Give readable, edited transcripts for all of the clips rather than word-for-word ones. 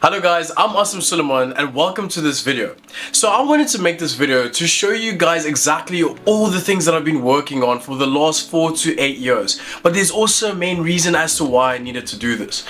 Hello guys, I'm Awesome Suleiman and welcome to this video. So I wanted to make this video to show you guys exactly all the things that I've been working on for the last 4 to 8 years. But there's also a main reason as to why I needed to do this.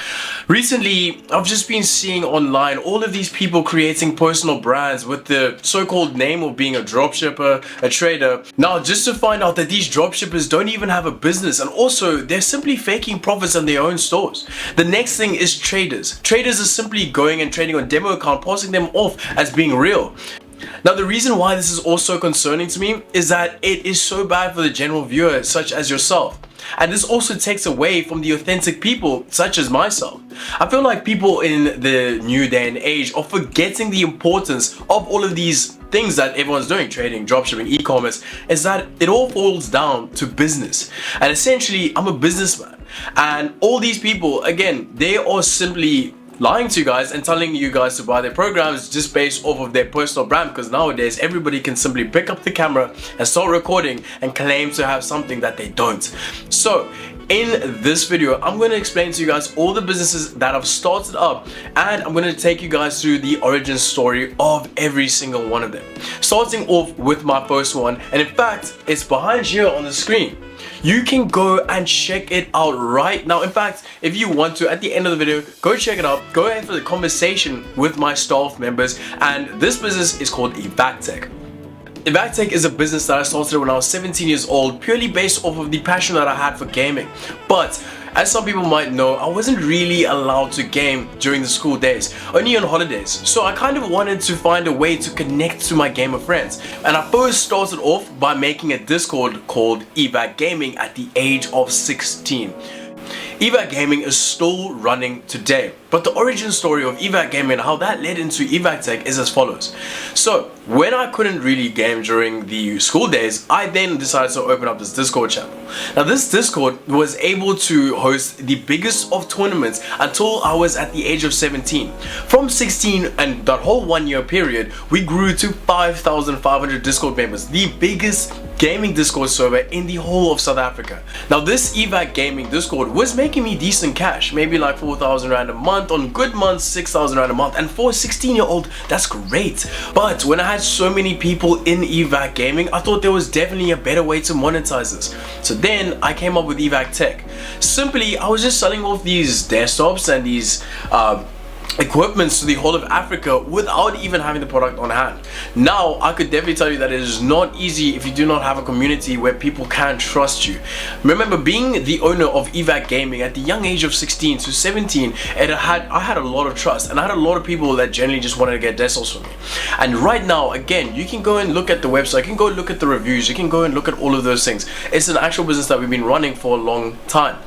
Recently, I've just been seeing online all of these people creating personal brands with the so-called name of being a dropshipper, a trader. Now, just to find out that these dropshippers don't even have a business and also they're simply faking profits on their own stores. The next thing is traders. Traders are simply going and trading on demo account, passing them off as being real. Now, the reason why this is also concerning to me is that it is so bad for the general viewer such as yourself. And this also takes away from the authentic people such as myself. I feel like people in the new day and age are forgetting the importance of all of these things that everyone's doing, trading, dropshipping, e-commerce, is that it all falls down to business. And essentially, I'm a businessman. And all these people, again, they are simply lying to you guys and telling you guys to buy their programs just based off of their personal brand, because nowadays everybody can simply pick up the camera and start recording and claim to have something that they don't. So in this video, I'm going to explain to you guys all the businesses that I've started up, and I'm going to take you guys through the origin story of every single one of them. Starting off with my first one, and in fact, it's behind here on the screen. You can go and check it out right now. In fact, if you want to, at the end of the video, go check it out. Go ahead for the conversation with my staff members. And this business is called Unpacking. Unpacking is a business that I started when I was 17 years old, purely based off of the passion that I had for gaming. But as some people might know, I wasn't really allowed to game during the school days, only on holidays. So I kind of wanted to find a way to connect to my gamer friends. And I first started off by making a Discord called Unpacking at the age of 16. Unpacking is still running today, but the origin story of Unpacking and how that led into Unpacking is as follows. So when I couldn't really game during the school days, I then decided to open up this Discord channel. Now, this Discord was able to host the biggest of tournaments until I was at the age of 17. From 16 and that whole 1 year period, we grew to 5,500 Discord members, the biggest gaming Discord server in the whole of South Africa. Now, this Unpacking Discord was making me decent cash, maybe like 4,000 rand a month, on good months 6,000 rand a month, and for a 16-year-old that's great. But when I had so many people in Unpacking, I thought there was definitely a better way to monetize this. So then I came up with Unpacking. Simply, I was just selling off these desktops and these equipments to the whole of Africa without even having the product on hand. Now, I could definitely tell you that it is not easy if you do not have a community where people can trust you. Remember, being the owner of Unpacking at the young age of 16 to 17, I had a lot of trust, and I had a lot of people that generally just wanted to get desktops from me. And right now, again, you can go and look at the website, you can go look at the reviews, you can go and look at all of those things. It's an actual business that we've been running for a long time.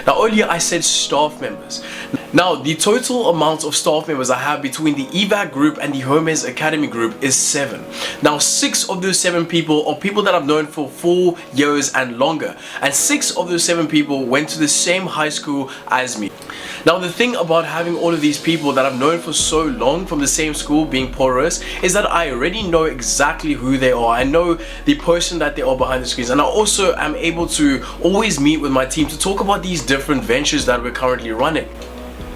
Now, earlier I said staff members. Now, the total amount of staff members I have between the Unpacking group and the Hermes Academy group is 7. Now, 6 of those 7 people are people that I've known for 4 years and longer, and 6 of those 7 people went to the same high school as me. Now, the thing about having all of these people that I've known for so long from the same school being porous is that I already know exactly who they are. I know the person that they are behind the screens, and I also am able to always meet with my team to talk about these different ventures that we're currently running.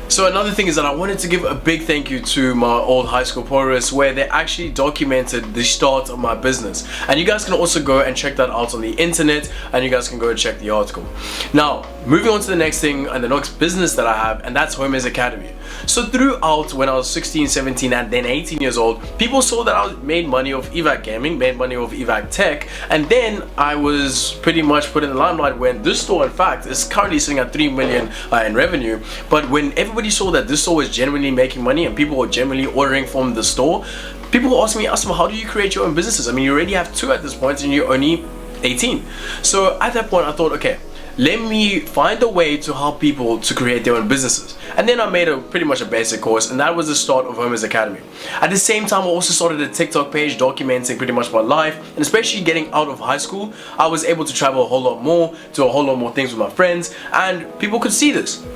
So another thing is that I wanted to give a big thank you to my old high school porous, where they actually documented the start of my business. And you guys can also go and check that out on the internet, and you guys can go and check the article. Now, moving on to the next thing and the next business that I have, and that's Hermes Academy. So throughout when I was 16, 17 and then 18 years old, people saw that I made money off Unpacking, made money off Unpacking, and then I was pretty much put in the limelight when this store, in fact, is currently sitting at 3 million in revenue. But when everybody saw that this store was genuinely making money and people were generally ordering from the store, people were asking me, Asma, how do you create your own businesses? I mean, you already have 2 at this point and you're only 18. So at that point I thought, okay, let me find a way to help people to create their own businesses. And then I made pretty much a basic course, and that was the start of Hermes Academy. At the same time, I also started a TikTok page documenting pretty much my life, and especially getting out of high school, I was able to travel a whole lot more, do a whole lot more things with my friends, and people could see this.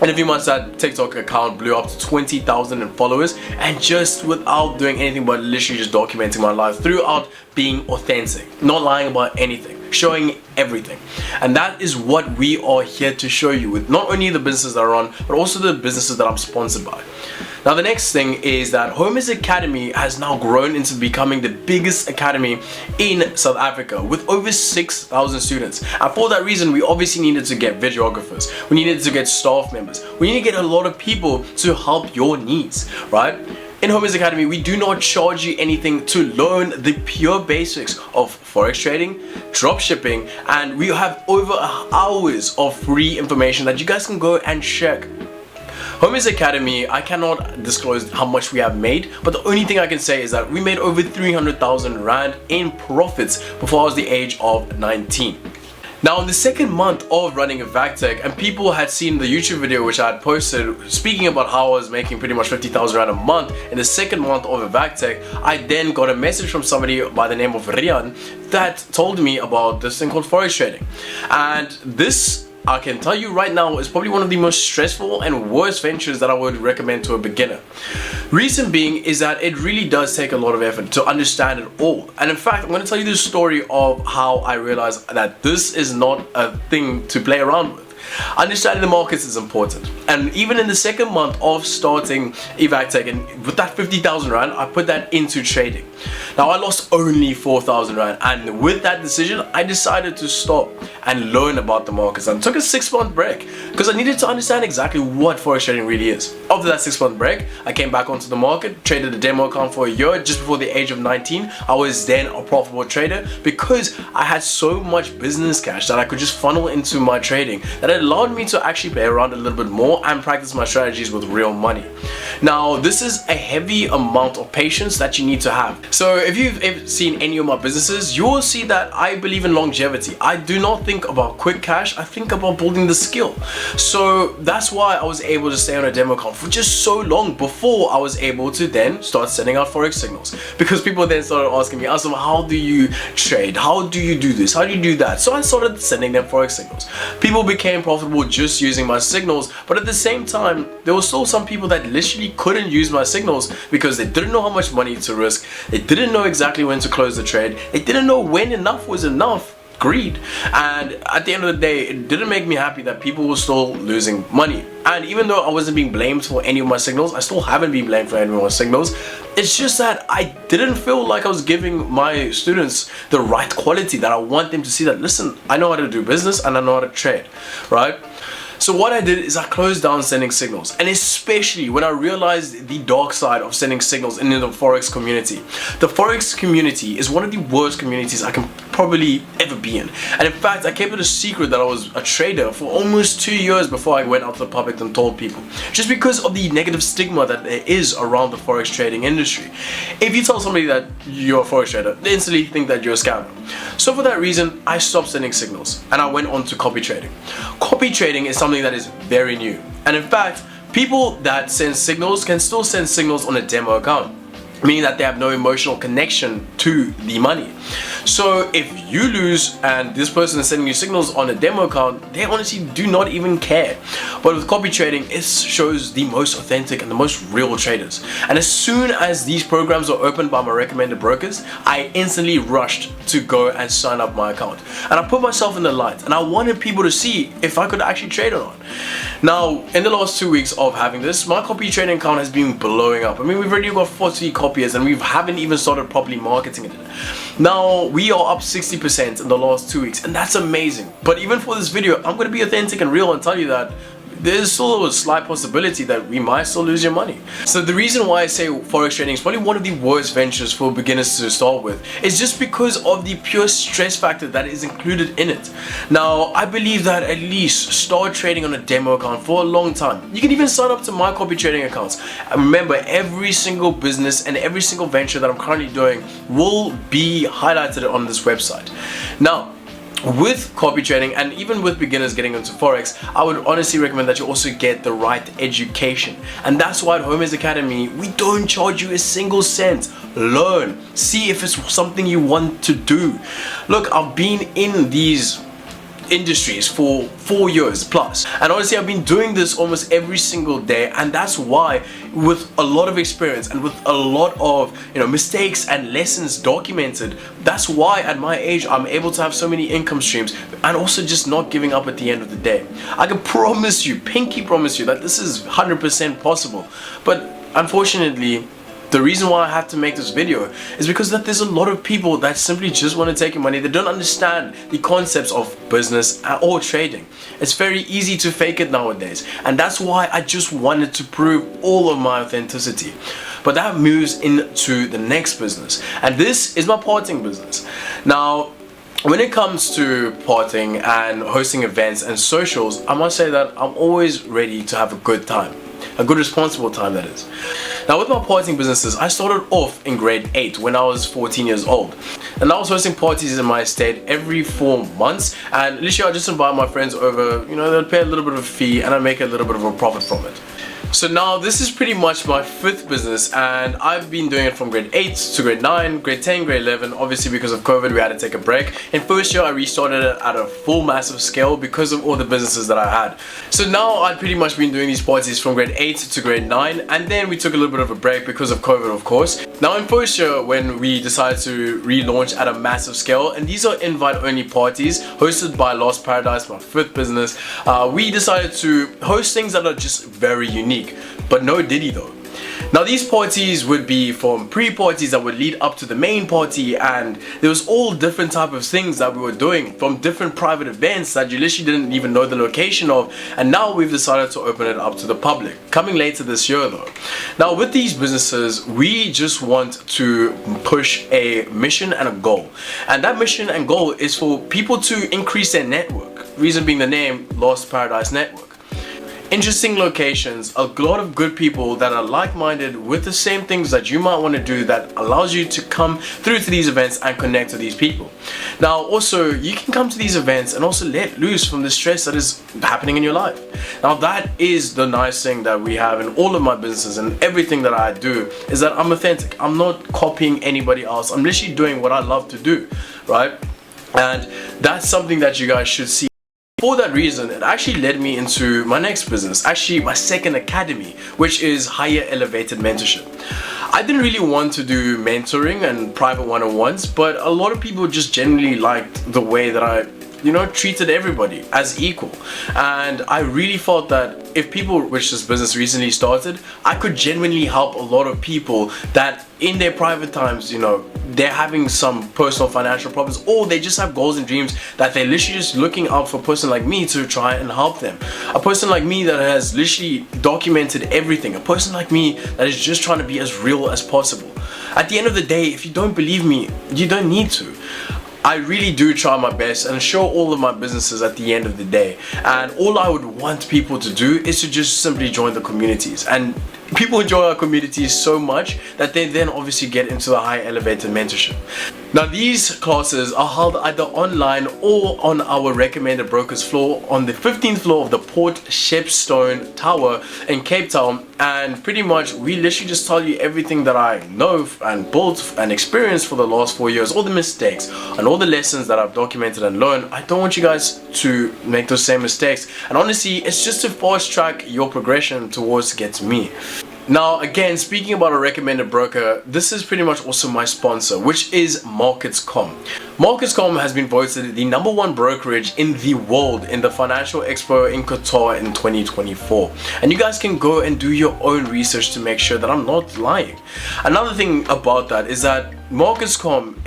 In a few months, that TikTok account blew up to 20,000 followers, and just without doing anything but literally just documenting my life throughout, being authentic, not lying about anything, showing everything. And that is what we are here to show you with not only the businesses that are on, but also the businesses that I'm sponsored by. Now the next thing is that Hermes Academy has now grown into becoming the biggest academy in South Africa with over 6,000 students. And for that reason, we obviously needed to get videographers, we needed to get staff members, we need to get a lot of people to help your needs, right? In Hermes Academy, we do not charge you anything to learn the pure basics of forex trading, dropshipping, and we have over hours of free information that you guys can go and check. Hermes Academy, I cannot disclose how much we have made, but the only thing I can say is that we made over 300,000 Rand in profits before I was the age of 19. Now in the second month of running a VacTech, and people had seen the YouTube video which I had posted speaking about how I was making pretty much 50,000 Rand a month in the second month of a VacTech, I then got a message from somebody by the name of Rian that told me about this thing called forex trading. And this, I can tell you right now, is probably one of the most stressful and worst ventures that I would recommend to a beginner. Reason being is that it really does take a lot of effort to understand it all. And in fact, I'm going to tell you the story of how I realized that this is not a thing to play around with. Understanding the markets is important, and even in the second month of starting VacTech, and with that 50,000 Rand, I put that into trading. Now I lost only 4,000 Rand, and with that decision I decided to stop and learn about the markets, and took a 6-month break because I needed to understand exactly what forex trading really is. After that 6-month break, I came back onto the market, traded a demo account for a year just before the age of 19. I was then a profitable trader because I had so much business cash that I could just funnel into my trading that it allowed me to actually play around a little bit more and practice my strategies with real money. Now this is a heavy amount of patience that you need to have. So if you've ever seen any of my businesses, you will see that I believe in longevity. I do not think about quick cash, I think about building the skill. So that's why I was able to stay on a demo account for just so long before I was able to then start sending out forex signals, because people then started asking me, Asam, how do you trade, how do you do this, how do you do that? So I started sending them forex signals. People became profitable just using my signals, but at the same time there were still some people that literally couldn't use my signals because they didn't know how much money to risk, they didn't know exactly when to close the trade, they didn't know when enough was enough. Greed. And at the end of the day, it didn't make me happy that people were still losing money. And even though I wasn't being blamed for any of my signals, I still haven't been blamed for any of my signals. It's just that I didn't feel like I was giving my students the right quality that I want them to see, that listen, I know how to do business and I know how to trade, right? So what I did is I closed down sending signals, and especially when I realized the dark side of sending signals in the forex community. The forex community is one of the worst communities I can probably ever be in. And in fact, I kept it a secret that I was a trader for almost 2 years before I went out to the public and told people, just because of the negative stigma that there is around the forex trading industry. If you tell somebody that you're a forex trader, they instantly think that you're a scammer. So for that reason, I stopped sending signals and I went on to copy trading. Copy trading is something that is very new, and in fact people that send signals can still send signals on a demo account, meaning that they have no emotional connection to the money. So if you lose and this person is sending you signals on a demo account, they honestly do not even care. But with copy trading, it shows the most authentic and the most real traders. And as soon as these programs are opened by my recommended brokers, I instantly rushed to go and sign up my account. And I put myself in the light, and I wanted people to see if I could actually trade or not. Now, in the last 2 weeks of having this, my copy trading account has been blowing up. I mean, we've already got 40 copiers and we haven't even started properly marketing it. Now, we are up 60% in the last 2 weeks, and that's amazing. But even for this video, I'm going to be authentic and real and tell you that there's still a slight possibility that we might still lose your money. So the reason why I say forex trading is probably one of the worst ventures for beginners to start with is just because of the pure stress factor that is included in it. Now, I believe that at least start trading on a demo account for a long time. You can even sign up to my copy trading accounts. And remember, every single business and every single venture that I'm currently doing will be highlighted on this website. Now, with copy trading and even with beginners getting into forex, I would honestly recommend that you also get the right education. And that's why at Hermes Academy, we don't charge you a single cent. Learn, see if it's something you want to do. Look, I've been in these industries for 4 years plus, and honestly I've been doing this almost every single day, and that's why, with a lot of experience and with a lot of mistakes and lessons documented, that's why at my age I'm able to have so many income streams and also just not giving up at the end of the day. I can promise you, pinky promise you, that this is 100% possible. But Unfortunately, the reason why I have to make this video is because that there's a lot of people that simply just want to take your money. They don't understand the concepts of business or trading. It's very easy to fake it nowadays, and that's why I just wanted to prove all of my authenticity. But that moves into the next business, and this is my parting business. Now, when it comes to parting and hosting events and socials, I must say that I'm always ready to have a good time. A good responsible time, that is. Now, with my parting businesses, I started off in grade 8 when I was 14 years old, and I was hosting parties in my estate every 4 months, and literally I just invite my friends over. They'll pay a little bit of a fee and I make a little bit of a profit from it. So now this is pretty much my 5th business, and I've been doing it from grade 8 to grade 9, grade 10, grade 11. Obviously, because of COVID, we had to take a break. In first year, I restarted it at a full massive scale because of all the businesses that I had. So now I've pretty much been doing these parties from grade 8 to grade 9, and then we took a little bit of a break because of COVID, of course. Now in first year, when we decided to relaunch at a massive scale, and these are invite-only parties hosted by Lost Paradise, my 5th business, we decided to host things that are just very unique. But no Diddy though. Now these parties would be from pre-parties that would lead up to the main party, and there was all different type of things that we were doing, from different private events that you literally didn't even know the location of, and now we've decided to open it up to the public, coming later this year though. Now with these businesses, we just want to push a mission and a goal, and that mission and goal is for people to increase their network, reason being the name Lost Paradise Network. Interesting locations, a lot of good people that are like-minded with the same things that you might want to do, that allows you to come through to these events and connect to these people. Now also, you can come to these events and also let loose from the stress that is happening in your life. Now that is the nice thing that we have in all of my businesses, and everything that I do is that I'm authentic. I'm not copying anybody else. I'm literally doing what I love to do, right? And that's something that you guys should see. For that reason, it actually led me into my next business, actually my second academy, which is Higher Elevated Mentorship. I didn't really want to do mentoring and private one-on-ones, but a lot of people just generally liked the way that I treated everybody as equal. And I really felt that if people, which this business recently started, I could genuinely help a lot of people that in their private times, they're having some personal financial problems, or they just have goals and dreams that they're literally just looking out for a person like me to try and help them. A person like me that has literally documented everything. A person like me that is just trying to be as real as possible. At the end of the day, if you don't believe me, you don't need to. I really do try my best and show all of my businesses at the end of the day, and all I would want people to do is to just simply join the communities, and people enjoy our communities so much that they then obviously get into the High Elevated Mentorship. Now these classes are held either online or on our recommended brokers floor on the 15th floor of the Port Shepstone Tower in Cape Town, and pretty much we literally just tell you everything that I know and built and experienced for the last 4 years, all the mistakes and all the lessons that I've documented and learned. I don't want you guys to make those same mistakes, and honestly it's just to fast track your progression towards get to me. Now again, speaking about a recommended broker, this is pretty much also my sponsor, which is Markets.com. Markets.com has been voted the #1 brokerage in the world in the Financial Expo in Qatar in 2024. And you guys can go and do your own research to make sure that I'm not lying. Another thing about that is that Markets.com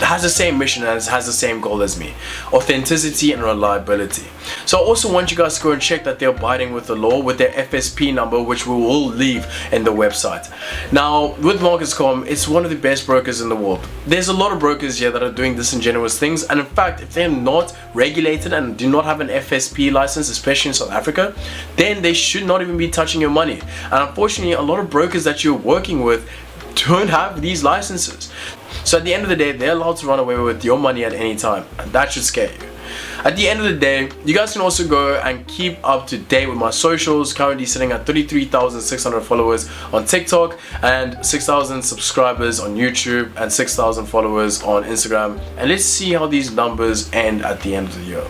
has the same mission and has the same goal as me: authenticity and reliability. So I also want you guys to go and check that they're abiding with the law with their FSP number, which we will leave in the website. Now with Markets.com, it's one of the best brokers in the world. There's a lot of brokers here that are doing disingenuous things, and in fact if they're not regulated and do not have an FSP license, especially in South Africa, then they should not even be touching your money. And unfortunately, a lot of brokers that you're working with don't have these licenses. So at the end of the day, they're allowed to run away with your money at any time, and that should scare you. At the end of the day, you guys can also go and keep up to date with my socials, currently sitting at 33,600 followers on TikTok and 6,000 subscribers on YouTube and 6,000 followers on Instagram. And let's see how these numbers end at the end of the year.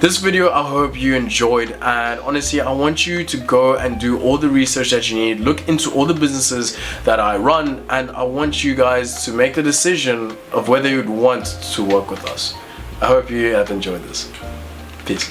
This video I hope you enjoyed, and honestly I want you to go and do all the research that you need, look into all the businesses that I run, and I want you guys to make the decision of whether you'd want to work with us. I hope you have enjoyed this. Peace.